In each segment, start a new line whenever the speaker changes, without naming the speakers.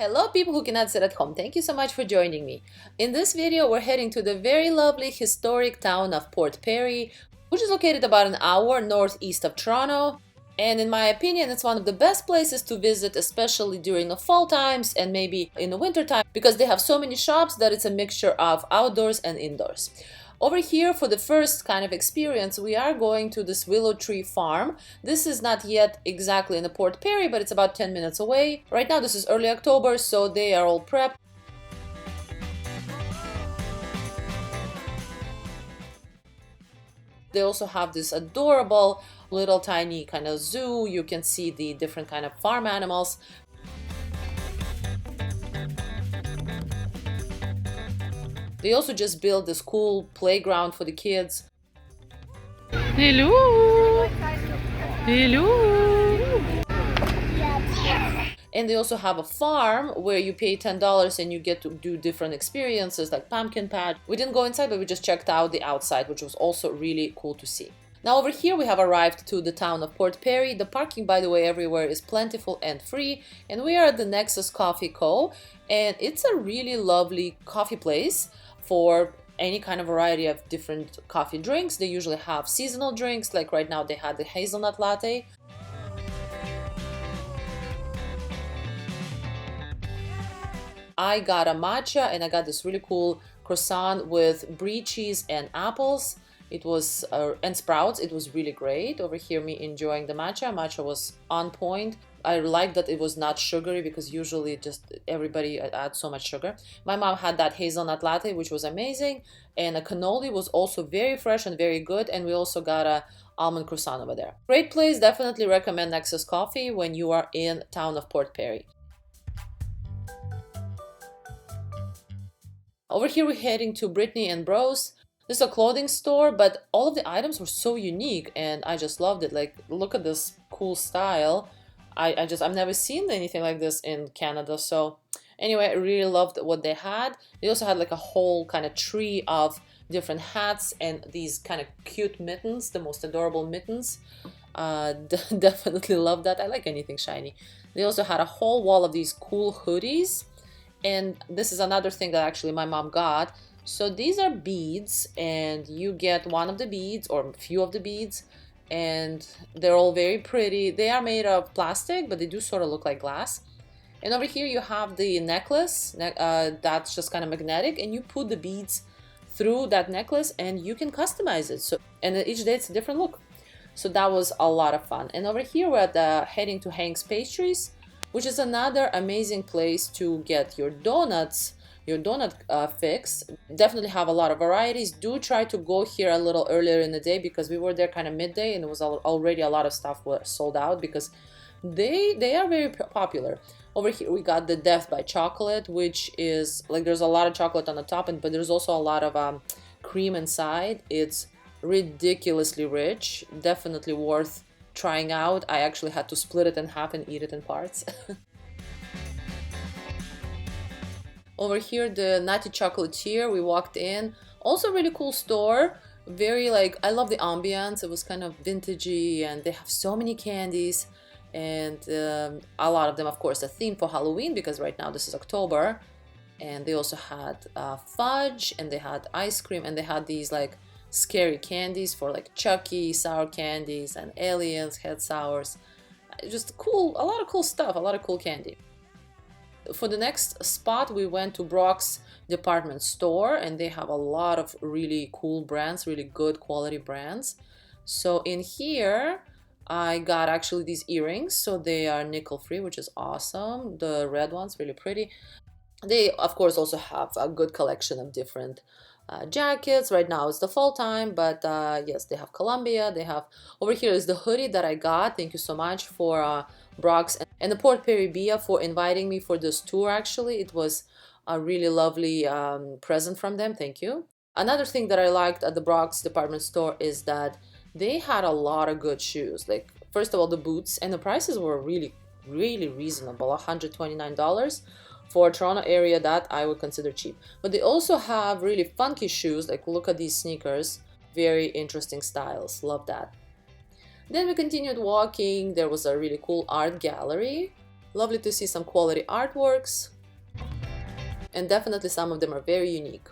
Hello people who cannot sit at home, thank you so much for joining me. In this video we're heading to the very lovely historic town of Port Perry, which is located about an hour northeast of Toronto. And in my opinion it's one of the best places to visit, especially during the fall times and maybe in the winter time, because they have so many shops that it's a mixture of outdoors and indoors. Over here, for the first kind of experience, we are going to this willow tree farm. This is not yet exactly in the Port Perry, but it's about 10 minutes away. Right now, this is early October, so they are all prepped. They also have this adorable little tiny kind of zoo. You can see the different kind of farm animals. They also just built this cool playground for the kids.
Hello! Hello!
And they also have a farm where you pay $10 and you get to do different experiences like pumpkin patch. We didn't go inside, but we just checked out the outside, which was also really cool to see. Now over here we have arrived to the town of Port Perry. The parking, by the way, everywhere is plentiful and free. And we are at the Nexus Coffee Co. And it's a really lovely coffee place for any kind of variety of different coffee drinks. They usually have seasonal drinks, like right now they had the hazelnut latte. I got a matcha and I got this really cool croissant with brie cheese and apples. It was and sprouts. It was really great. Over here, me enjoying the matcha. Matcha was on point. I like that it was not sugary because usually just everybody adds so much sugar. My mom had that hazelnut latte, which was amazing, and a cannoli was also very fresh and very good. And we also got a almond croissant over there. Great place. Definitely recommend Nexus Coffee when you are in town of Port Perry. Over here, we're heading to Britney Bros. This is a clothing store, but all of the items were so unique and I just loved it. Like, look at this cool style. I've never seen anything like this in Canada. So anyway, I really loved what they had. They also had like a whole kind of tree of different hats and these kind of cute mittens, the most adorable mittens. Definitely love that. I like anything shiny. They also had a whole wall of these cool hoodies. And this is another thing that actually my mom got. So these are beads and you get one of the beads or a few of the beads and they're all very pretty. They are made of plastic, but they do sort of look like glass. And over here you have the necklace that's just kind of magnetic and you put the beads through that necklace and you can customize it. So, and each day it's a different look. So that was a lot of fun. And over here we're at heading to Hank's Pastries, which is another amazing place to get your donut fix. Definitely have a lot of varieties. Do try to go here a little earlier in the day because we were there kind of midday and it was already a lot of stuff was sold out because they are very popular. Over here we got the Death by Chocolate, which is like there's a lot of chocolate on the top, but there's also a lot of cream inside. It's ridiculously rich. Definitely worth trying out. I actually had to split it in half and eat it in parts. Over here, the Nutty Chocolatier, we walked in. Also really cool store. Very like, I love the ambiance. It was kind of vintagey and they have so many candies. And a lot of them, of course, a theme for Halloween because right now this is October. And they also had fudge and they had ice cream and they had these like scary candies for like Chucky, sour candies, and aliens, head sours. Just cool, a lot of cool stuff, a lot of cool candy. For the next spot, we went to Brock's department store and they have a lot of really cool brands, really good quality brands. So in here, I got actually these earrings. So they are nickel free, which is awesome. The red ones, really pretty. They, of course, also have a good collection of different jackets. Right now it's the fall time, but yes, they have Columbia. They have over here is the hoodie that I got. Thank you so much for Brock's and the Port Perry Bia for inviting me for this tour. Actually, it was a really lovely present from them. Thank you. Another thing that I liked at the Brock's department store is that they had a lot of good shoes. Like, first of all, the boots, and the prices were really reasonable, $129 for a Toronto area. That I would consider cheap. But they also have really funky shoes. Like, look at these sneakers, very interesting styles. Love that. Then we continued walking. There was a really cool art gallery. Lovely to see some quality artworks, and definitely some of them are very unique.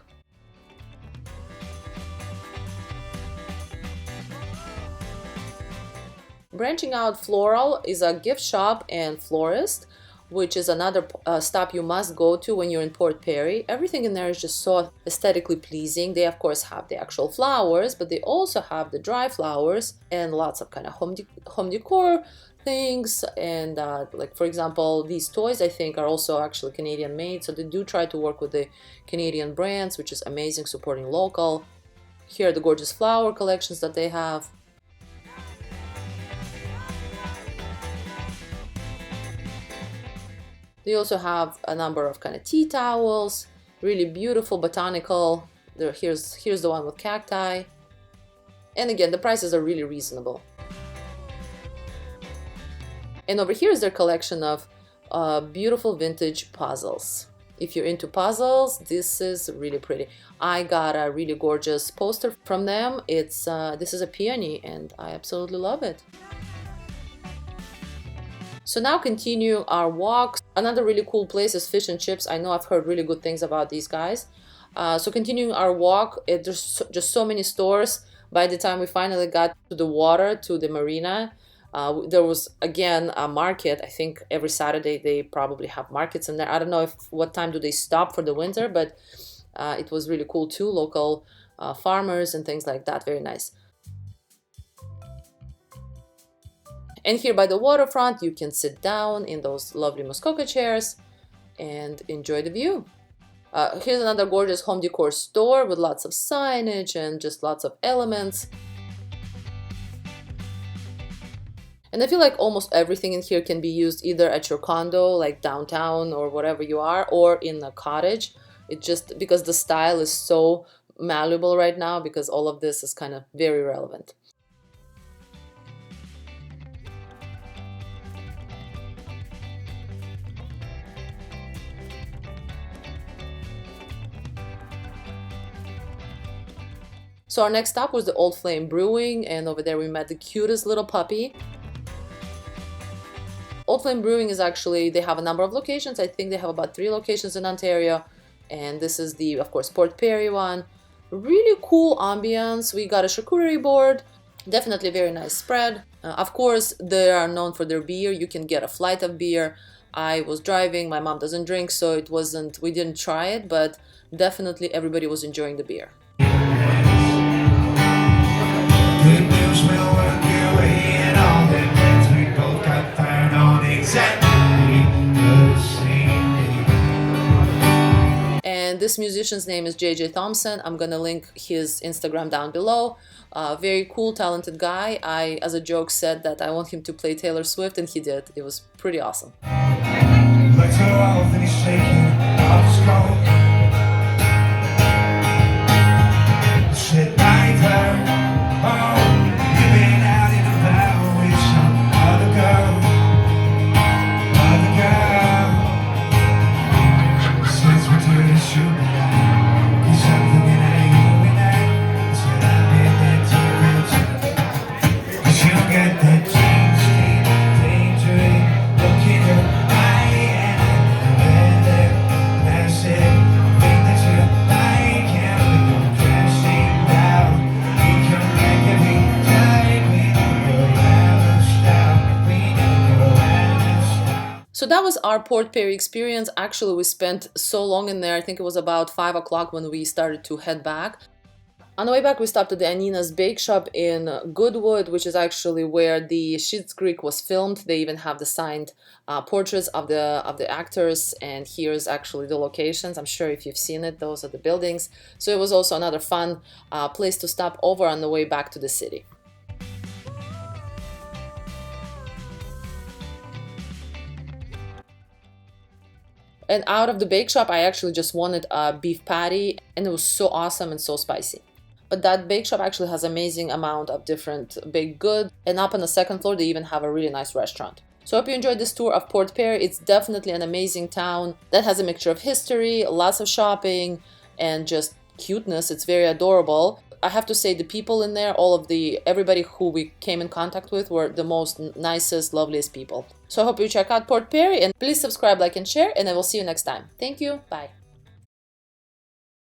Branching out, Floral is a gift shop and florist, which is another stop you must go to when you're in Port Perry. Everything in there is just so aesthetically pleasing. They of course have the actual flowers, but they also have the dry flowers and lots of kind of home decor things. And like for example, these toys I think are also actually Canadian made, so they do try to work with the Canadian brands, which is amazing, supporting local. Here are the gorgeous flower collections that they have. They also have a number of kind of tea towels, really beautiful botanical. Here's the one with cacti. And again, the prices are really reasonable. And over here is their collection of beautiful vintage puzzles. If you're into puzzles, this is really pretty. I got a really gorgeous poster from them. This is a peony and I absolutely love it. So now continue our walk. Another really cool place is Fish and Chips. I know I've heard really good things about these guys. So continuing our walk, there's just so many stores. By the time we finally got to the water, to the marina, there was again a market. I think every Saturday they probably have markets in there. I don't know what time do they stop for the winter, but it was really cool too. Local farmers and things like that. Very nice. And here by the waterfront, you can sit down in those lovely Muskoka chairs and enjoy the view. Here's another gorgeous home decor store with lots of signage and just lots of elements. And I feel like almost everything in here can be used either at your condo, like downtown or wherever you are, or in a cottage. It just because the style is so malleable right now, because all of this is kind of very relevant. So our next stop was the old Flame Brewing, and over there we met the cutest little puppy. Old Flame Brewing is actually, they have a number of locations. I think they have about 3 locations in Ontario, and this is the, of course, Port Perry one. Really cool ambience. We got a charcuterie board, definitely very nice spread. Of course, they are known for their beer. You can get a flight of beer. I was driving, my mom doesn't drink, so we didn't try it, but definitely everybody was enjoying the beer. And this musician's name is Thompson. I'm gonna link his Instagram down below. Very cool, talented guy. I, as a joke, said that I want him to play Taylor Swift, and he did. It was pretty awesome. So that was our Port Perry experience. Actually, we spent so long in there. I think it was about 5 o'clock when we started to head back. On the way back, we stopped at the Anina's Bake Shop in Goodwood, which is actually where the Schitt's Creek was filmed. They even have the signed portraits of the actors, and here's actually the locations. I'm sure if you've seen it, those are the buildings. So it was also another fun place to stop over on the way back to the city. And out of the bake shop, I actually just wanted a beef patty, and it was so awesome and so spicy. But that bake shop actually has amazing amount of different baked goods, and up on the second floor, they even have a really nice restaurant. So I hope you enjoyed this tour of Port Perry. It's definitely an amazing town that has a mixture of history, lots of shopping, and just cuteness. It's very adorable. I have to say the people in there, everybody who we came in contact with were the most nicest, loveliest people. So I hope you check out Port Perry, and please subscribe, like, and share, and I will see you next time. Thank you. Bye.